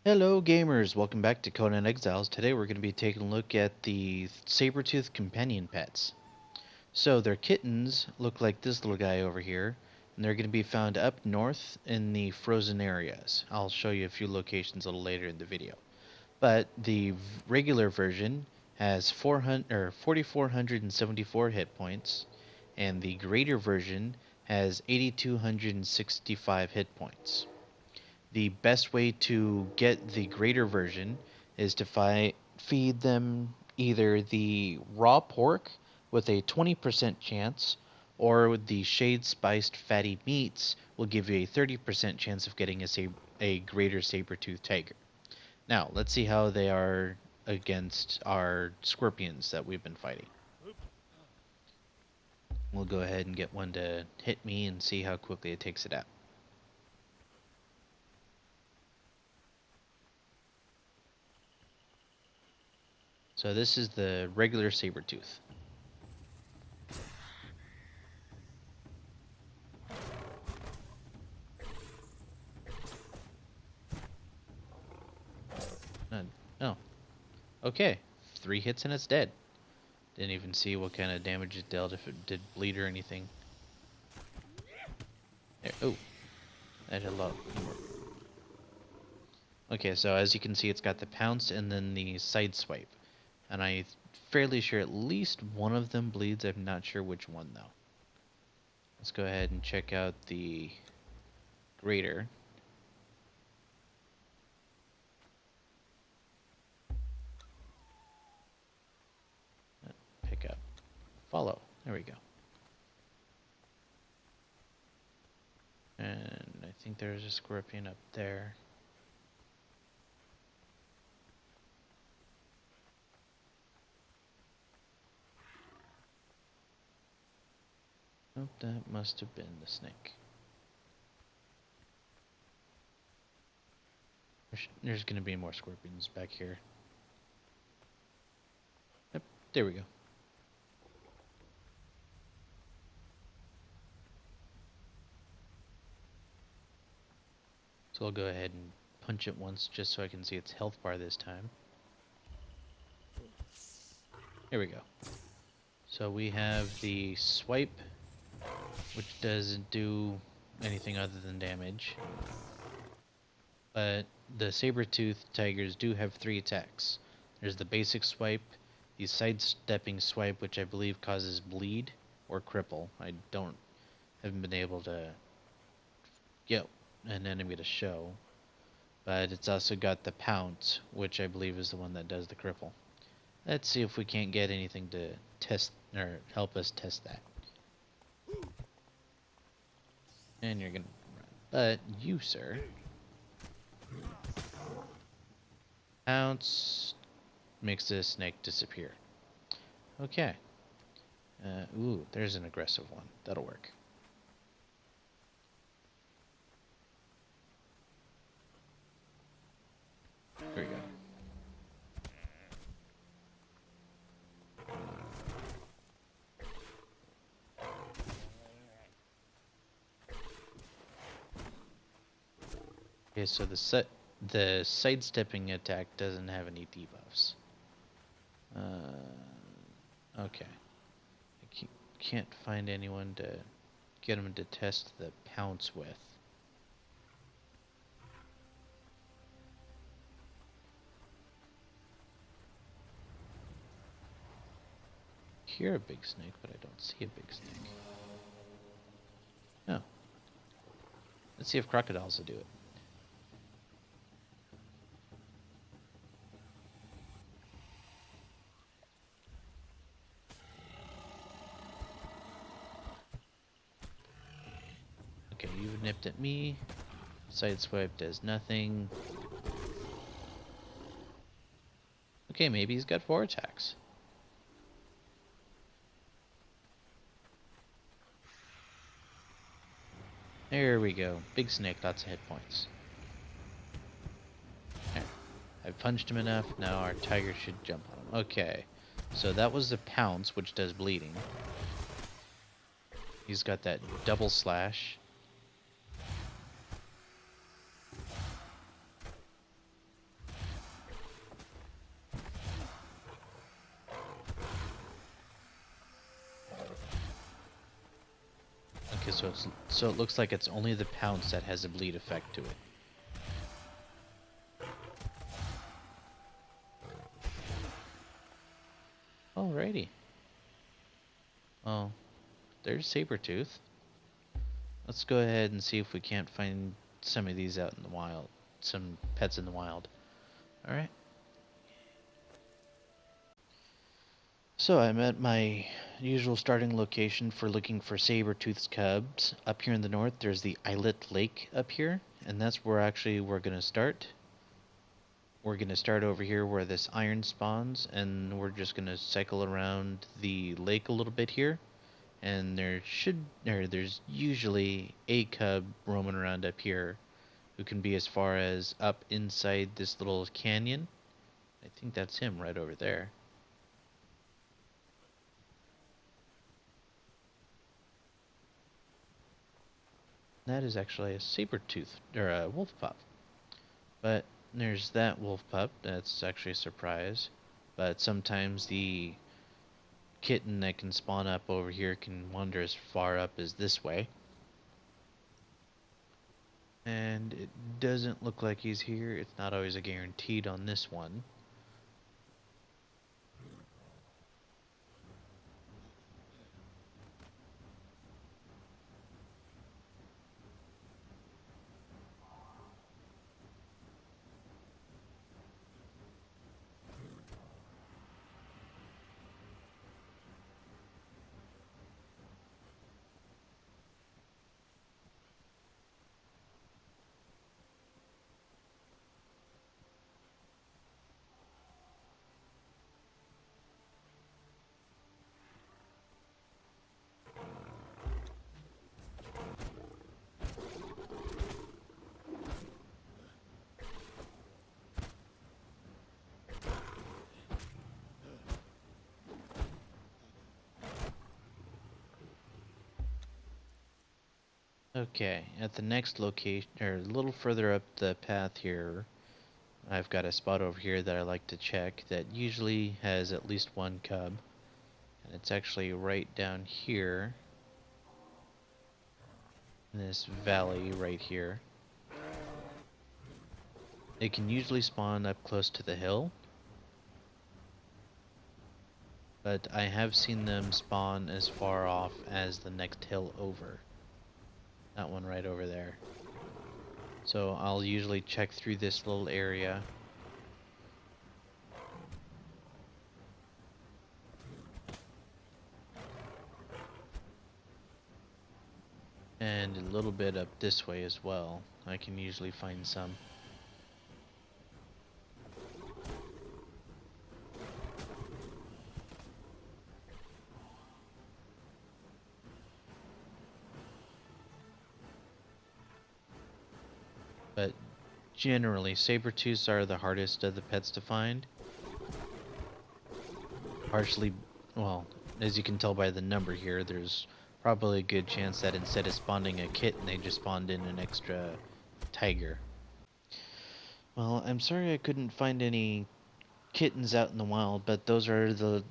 Hello gamers, welcome back to Conan Exiles. Today we're going to be taking a look at the sabretooth companion pets. So their kittens look like this little guy over here, and they're going to be found up north in the frozen areas. I'll show you a few locations a little later in the video. But the regular version has 4,474 hit points, and the greater version has 8,265 hit points. The best way to get the greater version is to feed them either the raw pork with a 20% chance, or the shade spiced fatty meats will give you a 30% chance of getting a greater saber-tooth tiger. Now, let's see how they are against our scorpions that we've been fighting. We'll go ahead and get one to hit me and see how quickly it takes it out. So this is the regular saber-tooth. Oh, okay. 3 hits and it's dead. Didn't even see what kind of damage it dealt, if it did bleed or anything. There. Oh, that did a lot more. Okay, so as you can see, it's got the pounce and then the side swipe. And I'm fairly sure at least one of them bleeds. I'm not sure which one, though. Let's go ahead and check out the grater. Pick up. Follow. There we go. And I think there's a scorpion up there. Oh, that must have been the snake. There's going to be more scorpions back here. Yep, there we go. So I'll go ahead and punch it once just so I can see its health bar this time. There we go. So we have the swipe, which doesn't do anything other than damage. But the saber-tooth tigers do have 3 attacks. There's the basic swipe, the sidestepping swipe, which I believe causes bleed or cripple. Haven't been able to get an enemy to show. But it's also got the pounce, which I believe is the one that does the cripple. Let's see if we can't get anything to test or help us test that. And you're gonna run. But you, sir. Pounce makes this snake disappear. Okay. Ooh, there's an aggressive one. That'll work. There we go. Okay, so the sidestepping attack doesn't have any debuffs. Okay. I can't find anyone to get him to test the pounce with. I hear a big snake, but I don't see a big snake. No. Let's see if crocodiles will do it. Okay, you've nipped at me. Sideswipe does nothing. Okay, maybe he's got 4 attacks. There we go. Big snake, lots of hit points. There. I've punched him enough. Now our tiger should jump on him. Okay. So that was the pounce, which does bleeding. He's got that double slash. so it looks like it's only the pounce that has a bleed effect to it. Alrighty. Oh, there's Sabretooth. Let's go ahead and see if we can't find some of these out in the wild. Some pets in the wild. Alright. So I'm at my usual starting location for looking for saber-toothed cubs. Up here in the north, there's the Islet Lake up here, and that's where actually we're going to start. We're going to start over here where this iron spawns, and we're just going to cycle around the lake a little bit here. And there's usually a cub roaming around up here who can be as far as up inside this little canyon. I think that's him right over there. That is actually a saber-tooth, or a wolf pup. But there's that wolf pup, that's actually a surprise. But sometimes the kitten that can spawn up over here can wander as far up as this way. And it doesn't look like he's here. It's not always a guaranteed on this one. Okay, at the next location, or a little further up the path here, I've got a spot over here that I like to check that usually has at least one cub. And it's actually right down here, in this valley right here. It can usually spawn up close to the hill, but I have seen them spawn as far off as the next hill over. That one right over there. So I'll usually check through this little area. And a little bit up this way as well. I can usually find some. But generally, saber-tooths are the hardest of the pets to find. Partially, well, as you can tell by the number here, there's probably a good chance that instead of spawning a kitten, they just spawned in an extra tiger. Well, I'm sorry I couldn't find any kittens out in the wild, but those are the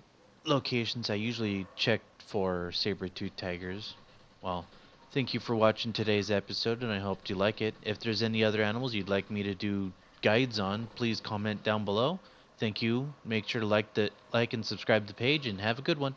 locations I usually check for saber-tooth tigers. Well, thank you for watching today's episode, and I hope you like it. If there's any other animals you'd like me to do guides on, please comment down below. Thank you. Make sure to like and subscribe to the page, and have a good one.